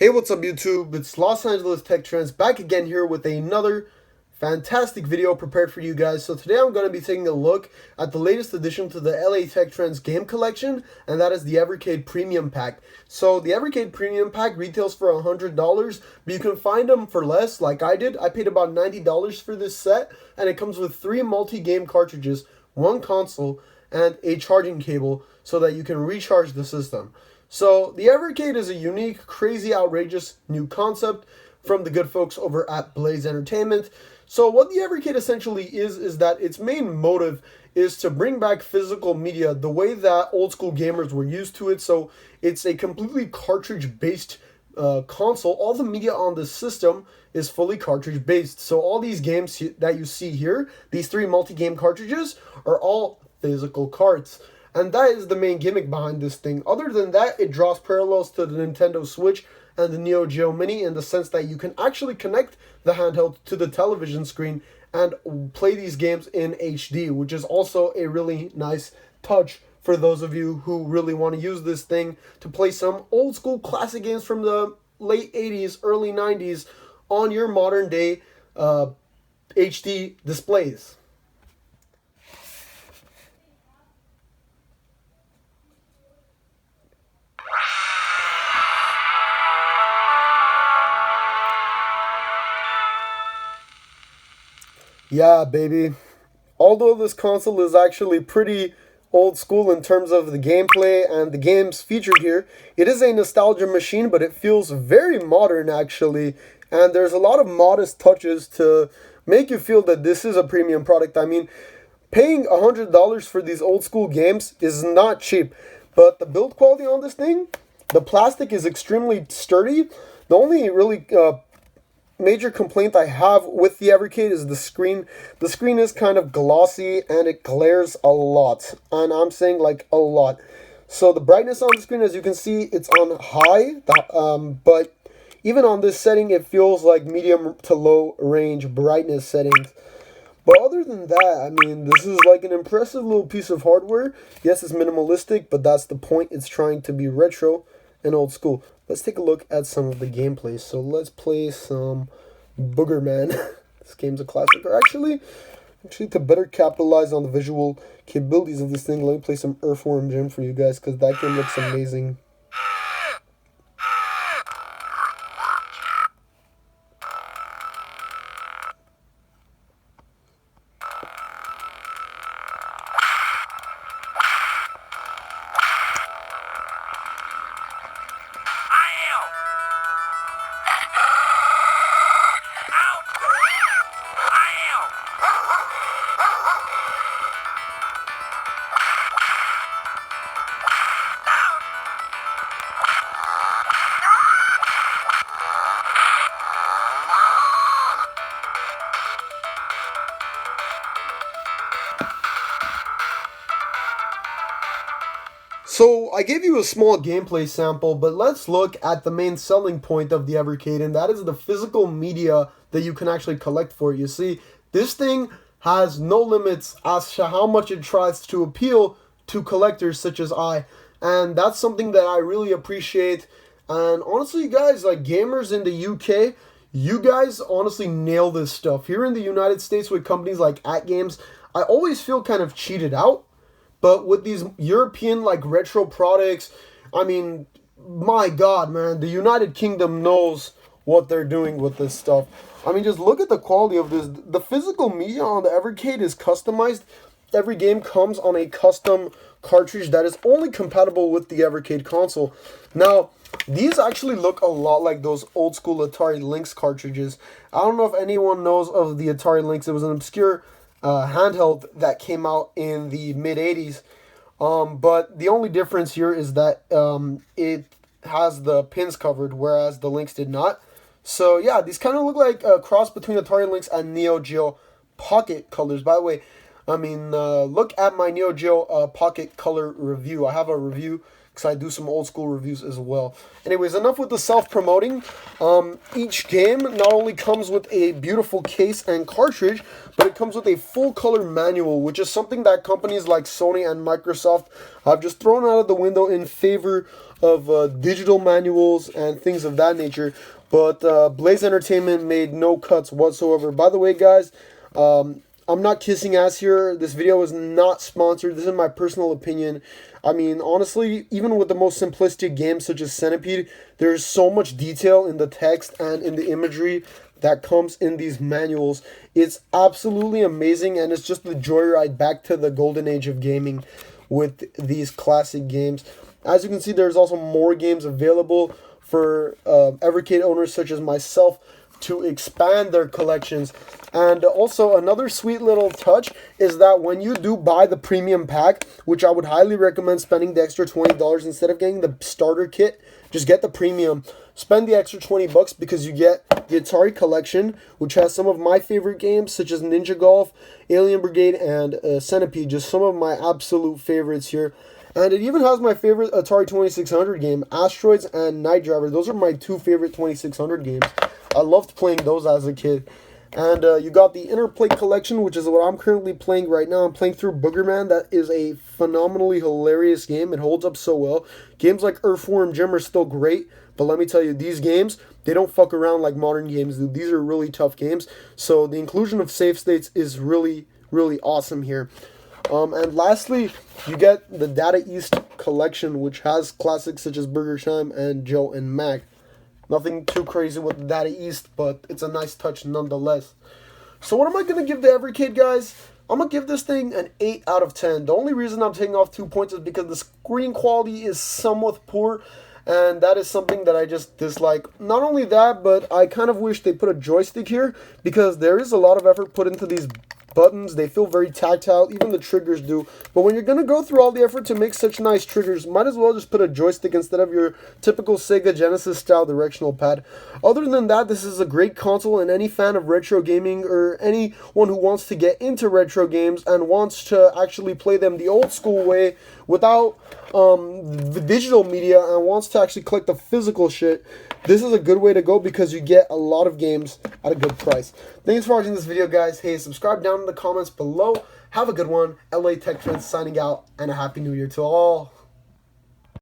Hey, what's up YouTube? It's Los Angeles Tech Trends back again here with another fantastic video prepared for you guys. So today I'm going to be taking a look at the latest addition to the LA Tech Trends game collection, and that is the Evercade Premium Pack. So the Evercade Premium Pack retails for $100, but you can find them for less like I did. I paid about $90 for this set, and it comes with 3 multi-game cartridges, 1 console, and a charging cable so that you can recharge the system. So the Evercade is a unique, crazy, outrageous new concept from the good folks over at Blaze Entertainment. So what the Evercade essentially is that its main motive is to bring back physical media the way that old school gamers were used to it. So it's a completely cartridge-based console. All the media on the system is fully cartridge-based. So all these games that you see here, these 3 multi-game cartridges, are all physical cards. And that is the main gimmick behind this thing. Other than that, it draws parallels to the Nintendo Switch and the Neo Geo Mini in the sense that you can actually connect the handheld to the television screen and play these games in HD, which is also a really nice touch for those of you who really want to use this thing to play some old school classic games from the late 80s, early 90s on your modern day HD displays. Yeah, baby. Although this console is actually pretty old school in terms of the gameplay and the games featured here, it is a nostalgia machine, but it feels very modern actually. And there's a lot of modest touches to make you feel that this is a premium product. I mean, paying $100 for these old school games is not cheap, but the build quality on this thing, the plastic is extremely sturdy. The only really major complaint I have with the Evercade is the screen. The screen is kind of glossy and it glares a lot. And I'm saying like a lot. So the brightness on the screen, as you can see, it's on high. But even on this setting, it feels like medium to low range brightness settings. But other than that, I mean, this is like an impressive little piece of hardware. Yes, it's minimalistic, but that's the point. It's trying to be retro and old school. Let's take a look at some of the gameplay. So let's play some Booger Man. This game's a classic. Or actually, to better capitalize on the visual capabilities of this thing, let me play some Earthworm Jim for you guys, because that game looks amazing. So I gave you a small gameplay sample, but let's look at the main selling point of the Evercade, and that is the physical media that you can actually collect for it. You see, this thing has no limits as to how much it tries to appeal to collectors such as I, and that's something that I really appreciate. And honestly, guys, like gamers in the UK, you guys honestly nail this stuff. Here in the United States with companies like At Games, I always feel kind of cheated out. But with these European like retro products, I mean, my God, man, the United Kingdom knows what they're doing with this stuff. I mean, just look at the quality of this. The physical media on the Evercade is customized. Every game comes on a custom cartridge that is only compatible with the Evercade console. Now, these actually look a lot like those old school Atari Lynx cartridges. I don't know if anyone knows of the Atari Lynx. It was an obscure handheld that came out in the mid 80s, but the only difference here is that it has the pins covered, whereas the Lynx did not. So yeah, these kind of look like a cross between Atari Lynx and Neo Geo Pocket colors. By the way, I mean look at my Neo Geo Pocket color review. I have a review because I do some old school reviews as well. Anyways, enough with the self-promoting. Each game not only comes with a beautiful case and cartridge, but it comes with a full-color manual, which is something that companies like Sony and Microsoft have just thrown out of the window in favor of digital manuals and things of that nature. But Blaze Entertainment made no cuts whatsoever. By the way, guys, I'm not kissing ass here. This video is not sponsored. This is my personal opinion. I mean, honestly, even with the most simplistic games such as Centipede, there's so much detail in the text and in the imagery that comes in these manuals. It's absolutely amazing, and it's just the joyride back to the golden age of gaming with these classic games. As you can see, there's also more games available for Evercade owners such as myself to expand their collections. And also another sweet little touch is that when you do buy the premium pack, which I would highly recommend spending the extra $20 instead of getting the starter kit, just get the premium. Spend the extra 20 bucks because you get the Atari collection, which has some of my favorite games such as Ninja Golf, Alien Brigade, and Centipede, just some of my absolute favorites here. And it even has my favorite Atari 2600 game, Asteroids and Night Driver. Those are my two favorite 2600 games. I loved playing those as a kid. And you got the Interplay collection, which is what I'm currently playing right now. I'm playing through Boogerman. That is a phenomenally hilarious game. It holds up so well. Games like Earthworm Jim are still great, but let me tell you, these games, they don't fuck around like modern games do. These are really tough games. So the inclusion of save states is really, really awesome here. And lastly, you get the Data East collection, which has classics such as Burger Time and Joe and Mac. Nothing too crazy with the Data East, but it's a nice touch nonetheless. So what am I going to give the Evercade, guys? I'm going to give this thing an 8 out of 10. The only reason I'm taking off 2 points is because the screen quality is somewhat poor, and that is something that I just dislike. Not only that, but I kind of wish they put a joystick here, because there is a lot of effort put into these buttons. They feel very tactile, even the triggers do. But when you're going to go through all the effort to make such nice triggers, might as well just put a joystick instead of your typical Sega Genesis style directional pad. Other than that, this is a great console, and any fan of retro gaming or anyone who wants to get into retro games and wants to actually play them the old school way without the digital media and wants to actually collect the physical shit, this is a good way to go because you get a lot of games at a good price. Thanks for watching this video, guys. Hey, subscribe down in the comments below. Have a good one. LA Tech Trends signing out, and a Happy New Year to all.